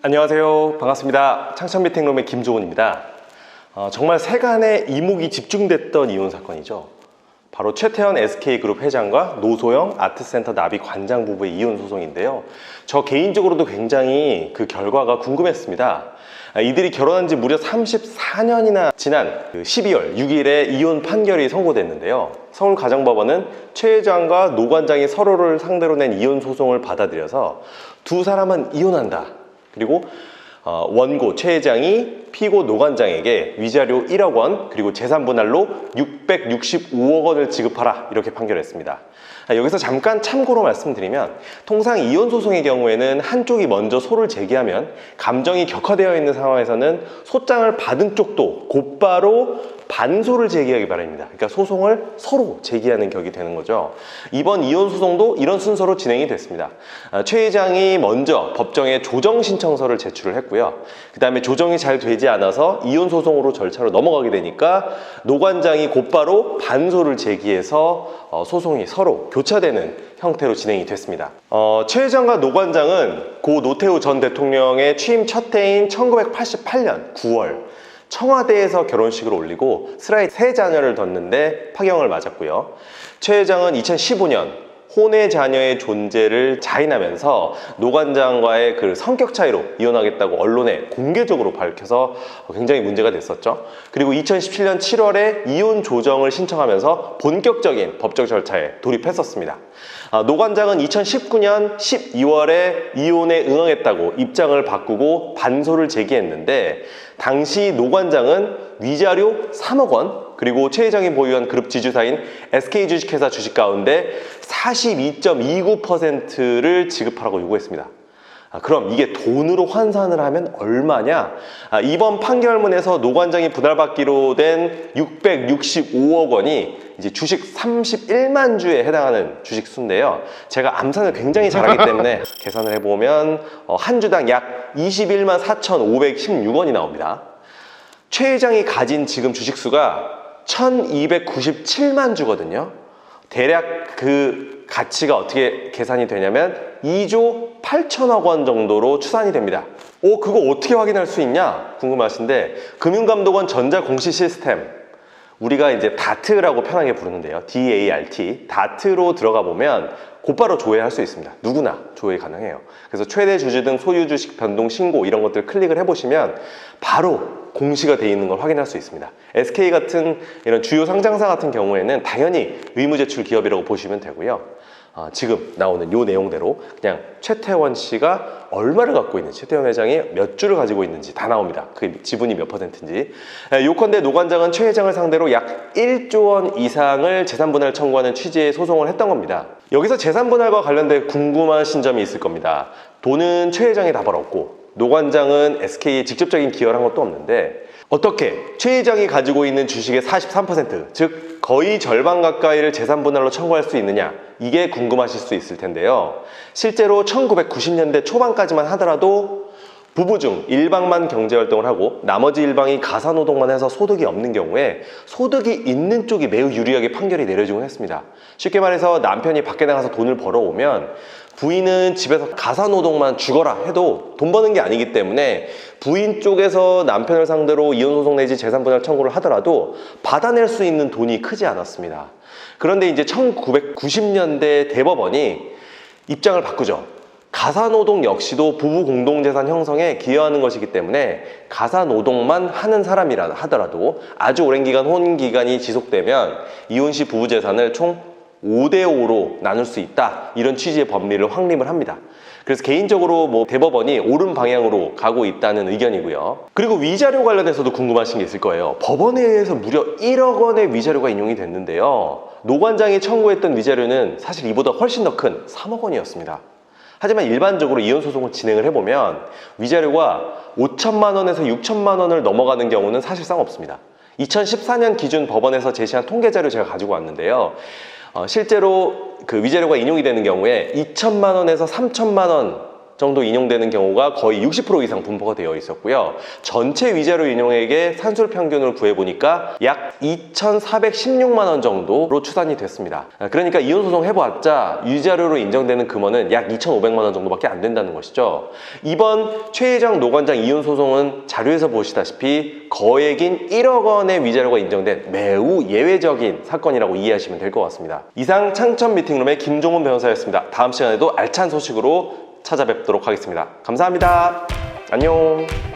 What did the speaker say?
안녕하세요. 반갑습니다. 창천미팅룸의 김조은입니다. 정말 세간의 이목이 집중됐던 이혼 사건이죠. 바로 최태원 SK그룹 회장과 노소영 아트센터 나비 관장 부부의 이혼 소송인데요. 저 개인적으로도 굉장히 그 결과가 궁금했습니다. 이들이 결혼한 지 무려 34년이나 지난 12월 6일에 이혼 판결이 선고됐는데요. 서울가정법원은 최 회장과 노 관장이 서로를 상대로 낸 이혼 소송을 받아들여서 두 사람은 이혼한다. 그리고 원고 최 회장이 피고 노 관장에게 위자료 1억 원 그리고 재산 분할로 665억 원을 지급하라 이렇게 판결했습니다. 여기서 잠깐 참고로 말씀드리면 통상 이혼 소송의 경우에는 한쪽이 먼저 소를 제기하면 감정이 격화되어 있는 상황에서는 소장을 받은 쪽도 곧바로 반소를 제기하기 바랍니다. 그러니까 소송을 서로 제기하는 격이 되는 거죠. 이번 이혼 소송도 이런 순서로 진행이 됐습니다. 최 회장이 먼저 법정에 조정 신청서를 제출을 했고요. 그 다음에 조정이 잘 되지 않아서 이혼 소송으로 절차로 넘어가게 되니까 노 관장이 곧바로 반소를 제기해서 소송이 서로 교차되는 형태로 진행이 됐습니다. 최 회장과 노 관장은 고 노태우 전 대통령의 취임 첫 해인 1988년 9월 청와대에서 결혼식을 올리고 슬하이 3자녀를 뒀는데 파경을 맞았고요. 최 회장은 2015년 혼외 자녀의 존재를 자인하면서 노 관장과의 그 성격 차이로 이혼하겠다고 언론에 공개적으로 밝혀서 굉장히 문제가 됐었죠. 그리고 2017년 7월에 이혼 조정을 신청하면서 본격적인 법적 절차에 돌입했었습니다. 노 관장은 2019년 12월에 이혼에 응하겠다고 입장을 바꾸고 반소를 제기했는데 당시 노 관장은 위자료 3억 원 그리고 최 회장이 보유한 그룹 지주사인 SK 주식회사 주식 가운데 42.29%를 지급하라고 요구했습니다. 그럼 이게 돈으로 환산을 하면 얼마냐? 이번 판결문에서 노 관장이 분할받기로 된 665억 원이 이제 주식 31만 주에 해당하는 주식수인데요. 제가 암산을 굉장히 잘하기 때문에 계산을 해보면 한 주당 약 21만 4,516원이 나옵니다. 최 회장이 가진 지금 주식수가 1297만 주거든요. 대략 그 가치가 어떻게 계산이 되냐면 2조 8천억 원 정도로 추산이 됩니다. 그거 어떻게 확인할 수 있냐 궁금하신데 금융감독원 전자공시 시스템 우리가 이제 다트라고 편하게 부르는데요. DART 다트로 들어가 보면 곧바로 조회할 수 있습니다. 누구나 조회 가능해요. 그래서 최대 주주 등 소유 주식 변동 신고 이런 것들 클릭을 해보시면 바로 공시가 되어 있는 걸 확인할 수 있습니다. SK 같은 이런 주요 상장사 같은 경우에는 당연히 의무제출 기업이라고 보시면 되고요. 지금 나오는 요 내용대로 그냥 최태원 씨가 얼마를 갖고 있는지, 최태원 회장이 몇 주를 가지고 있는지 다 나옵니다. 그 지분이 몇 %인지. 요컨대 노 관장은 최 회장을 상대로 약 1조 원 이상을 재산분할 청구하는 취지의 소송을 했던 겁니다. 여기서 재산분할과 관련된 궁금하신 점이 있을 겁니다. 돈은 최 회장이 다 벌었고 노 관장은 SK에 직접적인 기여를 한 것도 없는데 어떻게 최 회장이 가지고 있는 주식의 43%, 즉 거의 절반 가까이를 재산분할로 청구할 수 있느냐 이게 궁금하실 수 있을 텐데요. 실제로 1990년대 초반까지만 하더라도 부부 중 일방만 경제활동을 하고 나머지 일방이 가사노동만 해서 소득이 없는 경우에 소득이 있는 쪽이 매우 유리하게 판결이 내려지곤 했습니다. 쉽게 말해서 남편이 밖에 나가서 돈을 벌어오면 부인은 집에서 가사노동만 죽어라 해도 돈 버는 게 아니기 때문에 부인 쪽에서 남편을 상대로 이혼소송 내지 재산분할 청구를 하더라도 받아낼 수 있는 돈이 크지 않았습니다. 그런데 이제 1990년대 대법원이 입장을 바꾸죠. 가사노동 역시도 부부 공동재산 형성에 기여하는 것이기 때문에 가사노동만 하는 사람이라 하더라도 아주 오랜 기간 혼인기간이 지속되면 이혼 시 부부 재산을 총 5대5로 나눌 수 있다 이런 취지의 법리를 확립을 합니다. 그래서 개인적으로 대법원이 옳은 방향으로 가고 있다는 의견이고요. 그리고 위자료 관련해서도 궁금하신 게 있을 거예요. 법원에 의해서 무려 1억 원의 위자료가 인용이 됐는데요. 노 관장이 청구했던 위자료는 사실 이보다 훨씬 더 큰 3억 원이었습니다. 하지만 일반적으로 이혼소송을 진행을 해보면 위자료가 5천만 원에서 6천만 원을 넘어가는 경우는 사실상 없습니다. 2014년 기준 법원에서 제시한 통계자료 제가 가지고 왔는데요. 실제로 그 위자료가 인용이 되는 경우에 2천만 원에서 3천만 원 정도 인용되는 경우가 거의 60% 이상 분포가 되어 있었고요. 전체 위자료 인용액의 산술 평균을 구해보니까 약 2,416만 원 정도로 추산이 됐습니다. 그러니까 이혼 소송 해봤자 위자료로 인정되는 금원은 약 2,500만 원 정도밖에 안 된다는 것이죠. 이번 최혜정 노관장 이혼 소송은 자료에서 보시다시피 거액인 1억 원의 위자료가 인정된 매우 예외적인 사건이라고 이해하시면 될 것 같습니다. 이상 창천 미팅룸의 김종훈 변호사였습니다. 다음 시간에도 알찬 소식으로 찾아뵙도록 하겠습니다. 감사합니다. 안녕.